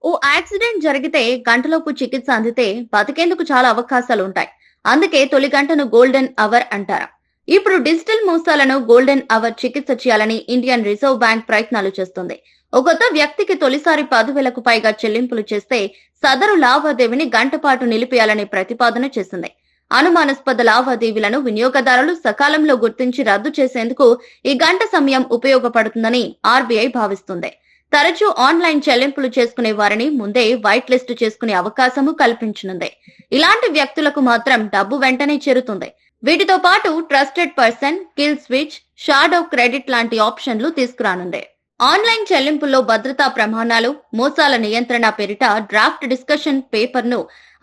ఓ accident జరిగితే గంటలోపు చికిత్స అందితే బతికేందుకు చాలా అవకాశాలుంటాయి. అందుకే తొలి గంటను గోల్డెన్ అవర్ అంటారు. ఇప్పుడు డిజిటల్ మోసాలను గోల్డెన్ అవర్ చికిత్స చేయాలని ఇండియన్ రిజర్వ్ బ్యాంక్ ప్రయత్నాలు చేస్తుంది. ఒక కొత్త వ్యక్తికి తొలిసారి 10,000కు పైగా చెల్లింపులు చేస్తే సదరు లావాదేవీని గంట పాటు నిలిపేయాలని ప్రతిపాదన చేసింది. అనుమానాస్పద లావాదేవీలను వినియోగదారులు సకాలంలో గుర్తించి రద్దు చేసేందుకు ఈ గంట సమయం ఉపయోగపడుతుందని ఆర్బీఐ భావిస్తుంది. తరచూ ఆన్లైన్ చెల్లింపులు చేసుకునే వారిని ముందే వైట్ లిస్ట్ చేసుకునే అవకాశము కల్పించనుంది. ఇలాంటి వ్యక్తులకు మాత్రం డబ్బు వెంటనే చేరుతుంది. వీటితో పాటు trusted person, kill switch, shadow credit లాంటి ఆప్షన్లు తీసుకురానుంది. ఆన్లైన్ చెల్లింపుల్లో భద్రతా ప్రమాణాలు, మోసాల నియంత్రణ పేరిట డ్రాఫ్ట్ డిస్కషన్ పేపర్ ను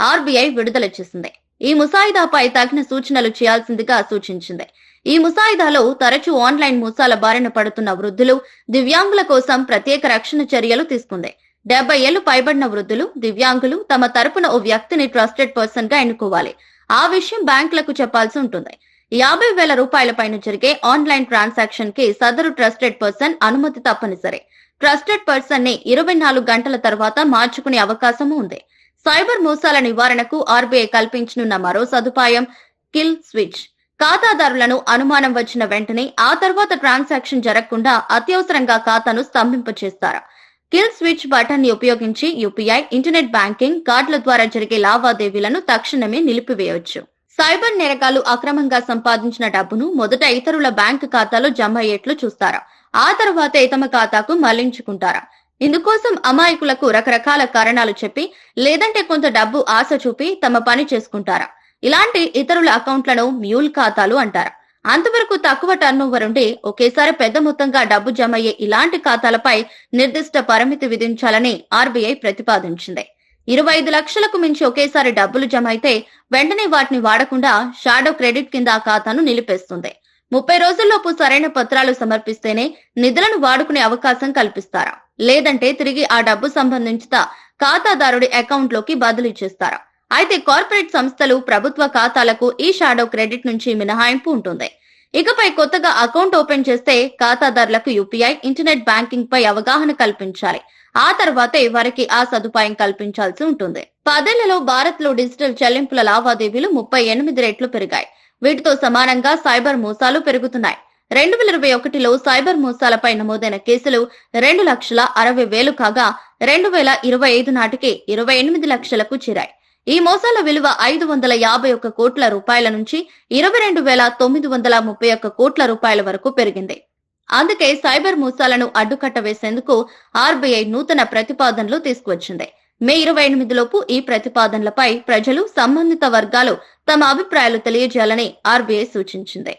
ఆర్బీఐ విడుదల చేసింది. ఈ ముసాయిదాపై తగిన సూచనలు చేయాల్సిందిగా సూచించింది. ఈ ముసాయిదాలో తరచూ ఆన్లైన్ మోసాల బారిన పడుతున్న వృద్ధులు, దివ్యాంగుల కోసం ప్రత్యేక రక్షణ చర్యలు తీసుకుంది. 70 ఏళ్లు పైబడిన వృద్ధులు, దివ్యాంగులు తమ తరపున ఓ వ్యక్తిని ట్రస్టెడ్ పర్సన్ గా ఎన్నుకోవాలి. ఆ విషయం బ్యాంకులకు చెప్పాల్సి ఉంటుంది. 50,000 రూపాయల పైన జరిగే ఆన్లైన్ ట్రాన్సాక్షన్ కి సదరు ట్రస్టెడ్ పర్సన్ అనుమతి తప్పనిసరి. ట్రస్టెడ్ పర్సన్ ని 24 గంటల తర్వాత మార్చుకునే అవకాశము ఉంది. సైబర్ మోసాల నివారణకు ఆర్బీఐ కల్పించనున్న మరో సదుపాయం కిల్ స్విచ్. ఖాతాదారులను అనుమానం వచ్చిన వెంటనే ఆ తర్వాత ట్రాన్సాక్షన్ జరగకుండా అత్యవసరంగా ఖాతాను స్తంభింపచేస్తారు. కిల్ స్విచ్ బటన్ ని ఉపయోగించి యూపీఐ, ఇంటర్నెట్ బ్యాంకింగ్, కార్డుల ద్వారా జరిగే లావాదేవీలను తక్షణమే నిలిపివేయవచ్చు. సైబర్ నేరగాళ్లు అక్రమంగా సంపాదించిన డబ్బును మొదట ఇతరుల బ్యాంకు ఖాతాలో జమ అయ్యేట్లు చూస్తారా, ఆ తర్వాతే తమ ఖాతాకు మళ్లించుకుంటారా? ఇందుకోసం అమాయకులకు రకరకాల కారణాలు చెప్పి లేదంటే కొంత డబ్బు ఆశ చూపి తమ పని చేసుకుంటారా? ఇలాంటి ఇతరుల అకౌంట్లను మ్యూల్ ఖాతాలు అంటారు. అంతవరకు తక్కువ టర్నోవర్ ఉండి ఒకేసారి పెద్ద మొత్తంగా డబ్బు జమ అయ్యే ఇలాంటి ఖాతాలపై నిర్దిష్ట పరిమితి విధించాలని ఆర్బీఐ ప్రతిపాదించింది. 25 లక్షలకు మించి ఒకేసారి డబ్బులు జమ అయితే వెంటనే వాటిని వాడకుండా షాడో క్రెడిట్ కింద ఆ ఖాతాను నిలిపేస్తుంది. 30 రోజుల్లోపు సరైన పత్రాలు సమర్పిస్తేనే నిధులను వాడుకునే అవకాశం కల్పిస్తారా, లేదంటే తిరిగి ఆ డబ్బు సంబంధించిన ఖాతాదారుడి అకౌంట్ లోకి బదిలీ చేస్తారా? అయితే కార్పొరేట్ సంస్థలు, ప్రభుత్వ ఖాతాలకు ఈ షాడో క్రెడిట్ నుంచి మినహాయింపు ఉంటుంది. ఇకపై కొత్తగా అకౌంట్ ఓపెన్ చేస్తే ఖాతాదారులకు యూపీఐ, ఇంటర్నెట్ బ్యాంకింగ్ పై అవగాహన కల్పించాలి. ఆ తర్వాతే వారికి ఆ సదుపాయం కల్పించాల్సి ఉంటుంది. 10 ఏళ్లలో భారత్ లో డిజిటల్ చెల్లింపుల లావాదేవీలు 38 రెట్లు పెరిగాయి. వీటితో సమానంగా సైబర్ మోసాలు పెరుగుతున్నాయి. 2021లో సైబర్ మోసాలపై నమోదైన కేసులు 2,60,000 కాగా 2025 నాటికి 28 లక్షలకు చేరాయి. ఈ మోసాల విలువ 551 కోట్ల రూపాయల నుంచి 22,931 కోట్ల రూపాయల వరకు పెరిగింది. అందుకే సైబర్ మోసాలను అడ్డుకట్ట వేసేందుకు ఆర్బీఐ నూతన ప్రతిపాదనలు తీసుకువచ్చింది. మే 28 లోపు ఈ ప్రతిపాదనలపై ప్రజలు, సంబంధిత వర్గాలు తమ అభిప్రాయాలు తెలియజేయాలని ఆర్బీఐ సూచించింది.